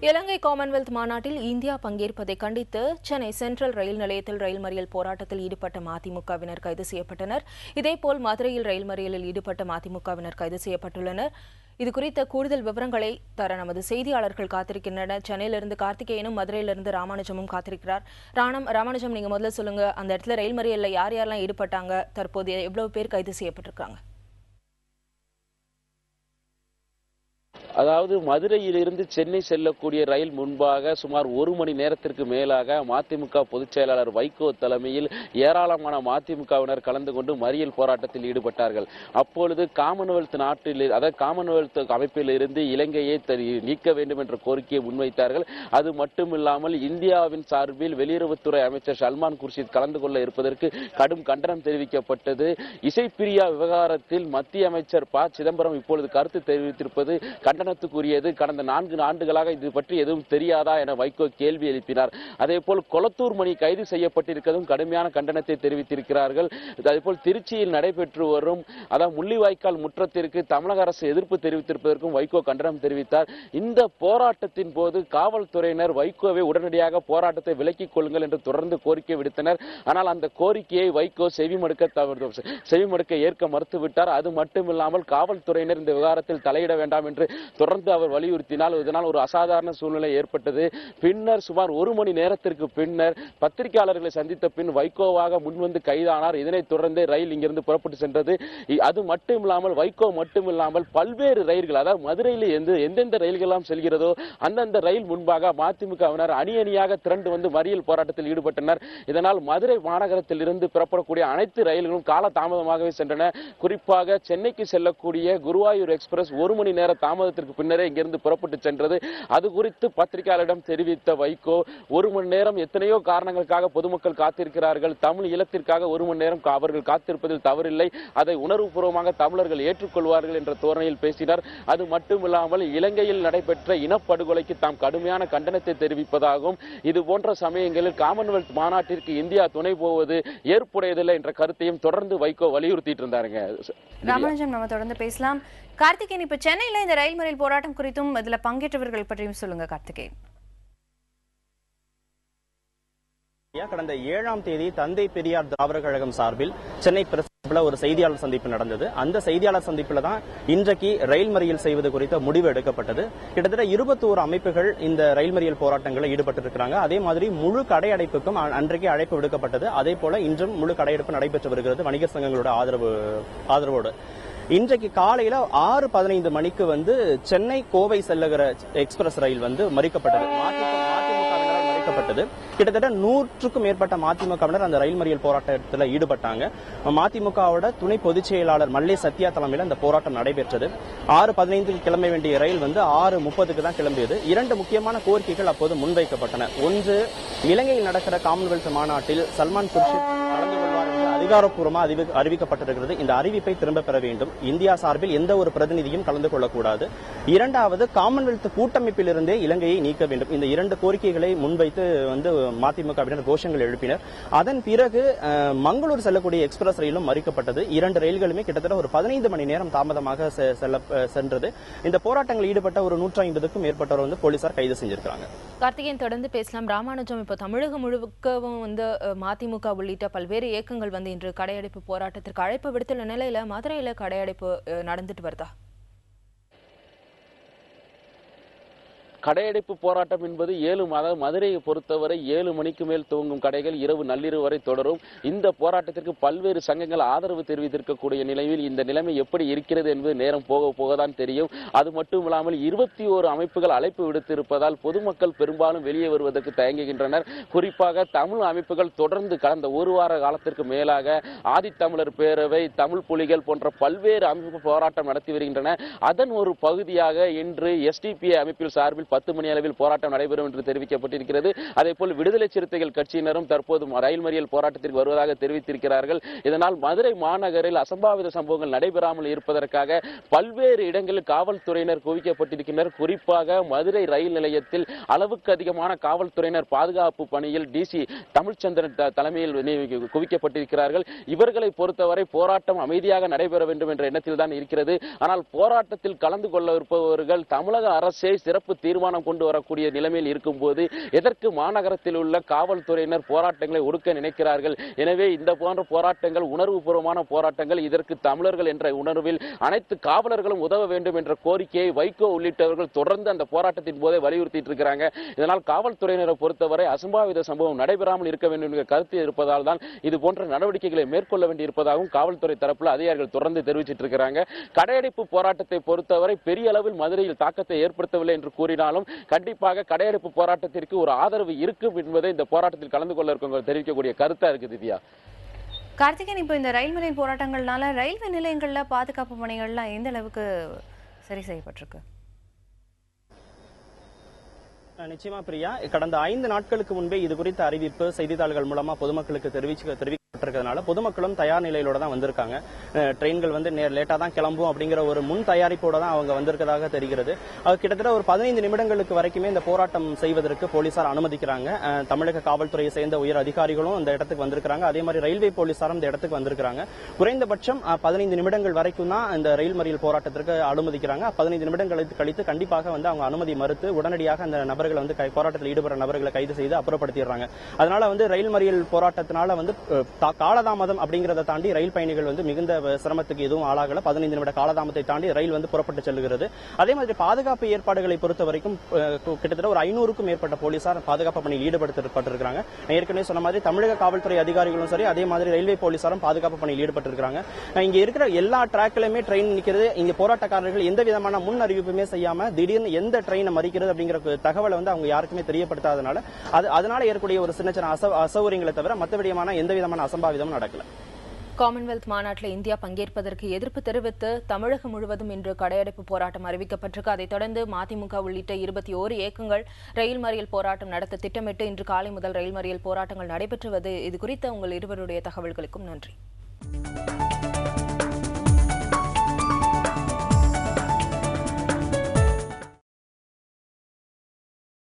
இலங்கை Commonwealth மாநாட்டில் India பங்கேற்பதை கண்டித்து சென்னை சென்ட்ரல் ரயில் நிலையத்தில் ரயில் மறியல் போராட்டத்தில் ஈடுபட்ட மதிமுகவினர் கைது செய்யப்பட்டனர். இதேபோல் மதுரையில் ரயில் மறியலில் ஈடுபட்ட மதிமுகவினர் கைது செய்யப்பட்டுள்ளனர். இதுகுறித்த கூடுதல் விவரங்களை தர நமது செய்தியாளர்கள் காத்திருக்கின்றனர். சென்னையிலிருந்து கார்த்திகேயனும் மதுரையிலிருந்து ராமானுஜமும் காத்திருக்கிறார். ராமானுஜம், நீங்க முதல்ல சொல்லுங்க, அந்த இடத்துல ரயில் மறியல்ல யார் யாரெல்லாம் ஈடுபட்டாங்க, தற்போது எவ்வளவு பேர் கைது செய்யப்பட்டிருக்காங்க? அதாவது மதுரையிலிருந்து சென்னை செல்லக்கூடிய ரயில் முன்பாக சுமார் 1 மணி நேரத்திற்கு மேலாக மதிமுக பொதுச் செயலாளர் வைகோ தலைமையில் ஏராளமான மதிமுகவினர் கலந்து கொண்டு மறியல் போராட்டத்தில் ஈடுபட்டார்கள். அப்பொழுது காமன்வெல்த் அமைப்பில் இருந்து இலங்கையை நீக்க வேண்டும் என்ற கோரிக்கையை முன்வைத்தார்கள். அது மட்டுமில்லாமல் இந்தியாவின் சார்பில் வெளியுறவுத்துறை அமைச்சர் சல்மான் குர்ஷித் கலந்து கொள்ள இருப்பதற்கு கடும் கண்டனம் தெரிவிக்கப்பட்டது. இசைப்பிரியா விவகாரத்தில் மத்திய அமைச்சர் ப. சிதம்பரம் இப்பொழுது கருத்து தெரிவித்திருப்பது கண்டனத்துக்குரியது. கடந்த 4 ஆண்டுகளாக இது பற்றி எதுவும் தெரியாதா என வைகோ கேள்வி எழுப்பினார். அதேபோல் கொளத்தூர் மணி கைது செய்யப்பட்டிருப்பதும் கடுமையான கண்டனத்தை தெரிவித்திருக்கிறார்கள். அதேபோல் திருச்சியில் நடைபெற்று வரும் முள்ளிவாய்க்கால் முற்றத்திற்கு தமிழக அரசு எதிர்ப்பு தெரிவித்திருப்பதற்கும் வைகோ கண்டனம் தெரிவித்தார். இந்த போராட்டத்தின் போது காவல்துறையினர் வைகோவை உடனடியாக போராட்டத்தை விலக்கிக் கொள்ளுங்கள் என்று தொடர்ந்து கோரிக்கை விடுத்தனர். ஆனால் அந்த கோரிக்கையை வைகோ செவிமடுக்க ஏற்க மறுத்துவிட்டார். அது மட்டுமில்லாமல் காவல்துறையினர் இந்த விவகாரத்தில் தலையிட வேண்டாம் என்று தொடர்ந்து அவர் வலியுறுத்தினால் இதனால் ஒரு அசாதாரண சூழ்நிலை ஏற்பட்டது. பின்னர் சுமார் 1 மணி நேரத்திற்கு பின்னர் பத்திரிகையாளர்களை சந்தித்த பின் வைகோவாக முன்வந்து கைதானார். இதனைத் தொடர்ந்து ரயில் இங்கிருந்து புறப்பட்டு சென்றது. அது மட்டுமில்லாமல் வைகோ மட்டுமில்லாமல் பல்வேறு ரயில்கள், அதாவது மதுரையில் எந்தெந்த ரயில்கள் எல்லாம் செல்கிறதோ அந்தந்த ரயில் முன்பாக மதிமுகவினர் அணியாக திரண்டு வந்து மறியல் போராட்டத்தில் ஈடுபட்டனர். இதனால் மதுரை மாநகரத்தில் இருந்து புறப்படக்கூடிய அனைத்து ரயில்களும் கால தாமதமாகவே சென்றன. குறிப்பாக சென்னைக்கு செல்லக்கூடிய குருவாயூர் எக்ஸ்பிரஸ் 1 மணி நேர தாமதத்திற்கு பின்னரே இங்கிருந்து புறப்பட்டு சென்றது. அது குறித்து பத்திரிகையாளரிடம் தெரிவித்த வைகோ, 1 மணி நேரம் எத்தனையோ காரணங்களுக்காக பொதுமக்கள் காத்திருக்கிறார்கள். தமிழ் ஈழத்திற்காக 1 மணி நேரம் அவர்கள் காத்திருப்பதில் தவறில்லை. அதை உணர்வுபூர்வமாக தமிழர்கள் ஏற்றுக்கொள்வார்கள் என்ற தோரணையில் பேசினார். அது மட்டுமில்லாமல் இலங்கையில் நடைபெற்ற இனப்படுகொலைக்கு தாம் கடுமையான கண்டனத்தை தெரிவிப்பதாகவும் இது போன்ற சமயங்களில் காமன்வெல்த் மாநாட்டிற்கு இந்தியா துணை போவது ஏற்புடையதில்லை என்ற கருத்தையும் தொடர்ந்து வைகோ வலியுறுத்திட்டு இருந்தாருங்க. ராமானுஜம், நம்ம தொடர்ந்து பேசலாம். கார்த்திகேயன், இப்ப சென்னையில இந்த ரயில் மறியல் போராட்டம் குறித்தும் இதுல பங்கேற்றவர்கள் பற்றியும் சொல்லுங்க கார்த்திகேயன். கடந்த 7ஆம் தேதி தந்தை பெரியார் திராவிடர் கழகம் சார்பில் சென்னை பிரஸ்ல ஒரு செய்தியாளர் சந்திப்பு நடந்தது. அந்த செய்தியாளர் சந்திப்புல தான் இன்றைக்கு ரயில் மறியல் செய்வது குறித்த முடிவு எடுக்கப்பட்டது. கிட்டத்தட்ட 21 அமைப்புகள் இந்த ரயில் மறியல் போராட்டங்களில் ஈடுபட்டிருக்கிறாங்க. அதே மாதிரி முழு கடை அடைப்புக்கும் அன்றைக்கு அழைப்பு விடுக்கப்பட்டது. அதே போல இன்றும் முழு கடையடைப்பு நடைபெற்று வருகிறது வணிகர் சங்கங்களோட ஆதரவோடு. இன்றைக்கு காலையில 6:15 மணிக்கு சென்னை கோவை செல்லுகிற எக்ஸ்பிரஸ் ரயில் மறிக்கப்பட்டது. மதிமுகவினரால் மறிக்கப்பட்டது. கிட்டத்தட்ட 100க்கும் மேற்பட்ட மதிமுகவினர் அந்த ரயில் மறியல் போராட்டத்தில் ஈடுபட்டாங்க. மதிமுகவோட துணை பொதுச் செயலாளர் மல்லே சத்யா தலைமையில் அந்த போராட்டம் நடைபெற்றது. 6:15 கிளம்ப வேண்டிய ரயில் 6:30க்கு தான் கிளம்பியது. 2 முக்கியமான கோரிக்கைகள் அப்போது முன்வைக்கப்பட்டன. ஒன்று, இலங்கையில் நடக்கிற காமன்வெல்த் மாநாட்டில் சல்மான் குர்ஷித் கலந்து கொள்வார் என்று அதிகாரப்பூர்வமாக அறிவிக்கப்பட்டிருக்கிறது. இந்த அறிவிப்பை திரும்ப பெற வேண்டும். இந்தியா சார்பில் எந்த ஒரு பிரதிநிதியும் கலந்து கொள்ளக்கூடாது. இரண்டாவது, காமன்வெல்த் கூட்டமைப்பில் இருந்தே இலங்கையை நீக்க வேண்டும். இந்த 2 கோரிக்கைகளை முன்வைத்து மதிமுகவினர் கோஷங்கள் எழுப்பினர். அதன் பிறகு மங்களூர் செல்லக்கூடிய எக்ஸ்பிரஸ் ரயிலும் மறிக்கப்பட்டது. 2 ரயில்களுமே கிட்டத்தட்ட ஒரு 15 மணி நேரம் தாமதமாக சென்றது. இந்த போராட்டங்களில் ஈடுபட்ட ஒரு 150க்கும் மேற்பட்டவர் போலீசார் கைது செஞ்சிருக்காங்க. கார்த்திகேயன், தொடர்ந்து பேசலாம். ராமானுஜம், இப்ப தமிழகம் முழுக்கவும் மதிமுக உள்ளிட்ட பல்வேறு இயக்கங்கள் இன்று கடையடைப்பு போராட்டத்திற்கு அழைப்பு விடுத்துள்ள நிலையில மதுரையில கடையடைப்பு நடந்துட்டு வருதா? கடையடைப்பு போராட்டம் என்பது மதுரையை பொறுத்தவரை 7 மணிக்கு மேல் துவங்கும் கடைகள் இரவு நள்ளிரவு வரை தொடரும். இந்த போராட்டத்திற்கு பல்வேறு சங்கங்கள் ஆதரவு தெரிவித்திருக்கக்கூடிய நிலையில் இந்த நிலைமை எப்படி இருக்கிறது என்பது நேரம் போக போகத்தான் தெரியும். அது மட்டுமில்லாமல் 21 அமைப்புகள் அழைப்பு விடுத்திருப்பதால் பொதுமக்கள் பெரும்பாலும் வெளியே வருவதற்கு தயங்குகின்றனர். குறிப்பாக தமிழ் அமைப்புகள் தொடர்ந்து கடந்த 1 வார காலத்திற்கு மேலாக ஆதித்தமிழர் பேரவை, தமிழ் புலிகள் போன்ற பல்வேறு அமைப்பு போராட்டம் நடத்தி வருகின்றன. அதன் ஒரு பகுதியாக இன்று SDPI அமைப்பில் சார்பில் 10 மணி அளவில் போராட்டம் நடைபெறும் என்று தெரிவிக்கப்பட்டிருக்கிறது. அதேபோல் விடுதலை சிறுத்தைகள் கட்சியினரும் தற்போது ரயில் மறியல் போராட்டத்திற்கு வருவதாக தெரிவித்திருக்கிறார்கள். இதனால் மதுரை மாநகரில் அசம்பாவித சம்பவங்கள் நடைபெறாமல் இருப்பதற்காக பல்வேறு இடங்களில் காவல்துறையினர் குவிக்கப்பட்டிருக்கின்றனர். குறிப்பாக மதுரை ரயில் நிலையத்தில் அளவுக்கு அதிகமான காவல்துறையினர் பாதுகாப்பு பணியில் DC தமிழ்ச்சந்திரன் தலைமையில் குவிக்கப்பட்டிருக்கிறார்கள். இவர்களை பொறுத்தவரை போராட்டம் அமைதியாக நடைபெற வேண்டும் என்ற எண்ணத்தில் தான் இருக்கிறது. ஆனால் போராட்டத்தில் கலந்து கொள்ள இருப்பவர்கள் தமிழக அரசே சிறப்பு தீர்மானம் தீர்மானம் கொண்டு வரக்கூடிய நிலைமையில் இருக்கும்போது எதற்கு மாநகரத்தில் உள்ள காவல்துறையினர் போராட்டங்களை ஒடுக்க நினைக்கிறார்கள்? எனவே இந்த போன்ற போராட்டங்கள் உணர்வுபூர்வமான போராட்டங்கள். இதற்கு தமிழர்கள் என்ற உணர்வில் அனைத்து காவலர்களும் உதவ வேண்டும் என்ற கோரிக்கையை வைகோ உள்ளிட்டவர்கள் தொடர்ந்து அந்த போராட்டத்தின் போதே வலியுறுத்திட்டு இருக்கிறாங்க. இதனால் காவல்துறையினரை பொறுத்தவரை அசம்பாவித சம்பவம் நடைபெறாமல் இருக்க வேண்டும் என்ற கருத்து இருப்பதால் தான் இது போன்ற நடவடிக்கைகளை மேற்கொள்ள வேண்டியிருப்பதாகவும் காவல்துறை தரப்பில் அதிகாரிகள் தொடர்ந்து தெரிவிச்சிட்டு இருக்கிறாங்க. கடையடைப்பு போராட்டத்தை பொறுத்தவரை பெரிய அளவில் மதுரையில் தாக்கத்தை ஏற்படுத்தவில்லை என்று கூறினாலும் கண்டிப்பாக கடையடைப்பு போராட்டத்திற்கு ஒரு ஆதரவு இருக்கும் என்பதை இந்த போராட்டத்தில் கலந்து கொள்ள இருக்கவங்க தெரிவிக்கக்கூடிய கருத்தா இருக்கு. திவ்யா, கார்த்திகேயன், இப்போ இந்த ரயில் நிலைய போராட்டங்கள்னால ரயில்வே நிலையங்கள்ல பாதுகாப்பு பணிகள்லாம் எந்த அளவுக்கு சரி செய்யப்பட்டிருக்கு? நிச்சயமா பிரியா, கடந்த 5 நாட்களுக்கு முன்பே இது குறித்த அறிவிப்பு செய்தித்தாள்கள் மூலமா பொதுமக்களுக்கு தெரிவிக்கப்பட்டிருக்கிறதுனால பொதுமக்களும் தயார் நிலையிலோட தான் வந்திருக்காங்க. ட்ரெயின்கள் வந்து லேட்டா தான் கிளம்பும் அப்படிங்கிற ஒரு முன் தயாரிப்போட தான் அவங்க வந்திருக்கதாக தெரிகிறது. கிட்டத்தட்ட ஒரு 15 நிமிடங்களுக்கு வரைக்குமே இந்த போராட்டம் செய்வதற்கு போலீசார் அனுமதிக்கிறாங்க. தமிழக காவல்துறையை சேர்ந்த உயர் அதிகாரிகளும் இந்த இடத்துக்கு வந்திருக்காங்க. அதே மாதிரி ரயில்வே போலீசாரும் இந்த இடத்துக்கு வந்திருக்காங்க. குறைந்தபட்சம் 15 நிமிடங்கள் வரைக்கும் தான் இந்த ரயில் மறியல் போராட்டத்திற்கு அனுமதிக்கிறாங்க. 15 நிமிடங்கள் கழித்து கண்டிப்பாக வந்து அவங்க அனுமதி மறுத்து உடனடியாக அந்த நபர்களை வந்து போராட்டத்தில் ஈடுபடுற நபர்களை கைது செய்து அப்புறப்படுத்திடுறாங்க. அதனால வந்து ரயில் மறியல் போராட்டத்தினால வந்து காலதாமதம் அப்படிங்கறத தாண்டி ரயில் பயணிகள் வந்து மிகுந்த சிரமத்துக்கு எதுவும் ஆளாகல. 15 நிமிட காலதாமத்தை தாண்டி ரயில் வந்து புறப்பட்டு செல்கிறது. அதே மாதிரி பாதுகாப்பு ஏற்பாடுகளை பொறுத்த வரைக்கும் கிட்டத்தட்ட ஒரு 500க்கும் மேற்பட்ட போலீசார் பாதுகாப்பு பணியில் ஈடுபடுத்தப்பட்டிருக்கிறாங்க. ஏற்கனவே சொன்ன மாதிரி தமிழக காவல்துறை அதிகாரிகளும் சரி, அதே மாதிரி ரயில்வே போலீசாரும் பாதுகாப்பு பணியில் ஈடுபட்டிருக்கிறாங்க. இங்க இருக்கிற எல்லா டிராக்லயுமே ட்ரெயின் நிக்கிறது. இங்க போராட்டக்காரர்கள் எந்த விதமான முன் அறிவிப்புமே செய்யாம திடீர்னு எந்த ட்ரெயினை மறிக்கிறது அப்படிங்கிற தகவலை வந்து அவங்க யாருக்குமே தெரியப்படுத்தாதனால அதனால ஏற்படக்கூடிய ஒரு சின்ன சின்ன அசௌகரியங்களை தவிர மற்றபடியான எந்த விதமான அசம்பாவிதமும் நடக்கல. காமன்வெல்த் மாநாட்டில் இந்தியா பங்கேற்பதற்கு எதிர்ப்பு தெரிவித்து தமிழகம் முழுவதும் இன்று கடையடைப்பு போராட்டம் அறிவிக்கப்பட்டிருக்கு. அதைத் தொடர்ந்து மதிமுக உள்ளிட்ட 21 இயக்கங்கள் ரயில் மறியல் போராட்டம் நடத்த திட்டமிட்டு இன்று காலை முதல் ரயில் மறியல் போராட்டங்கள் நடைபெற்று வருவது. இது குறித்த உங்கள் இருவருடைய தகவல்களுக்கும் நன்றி.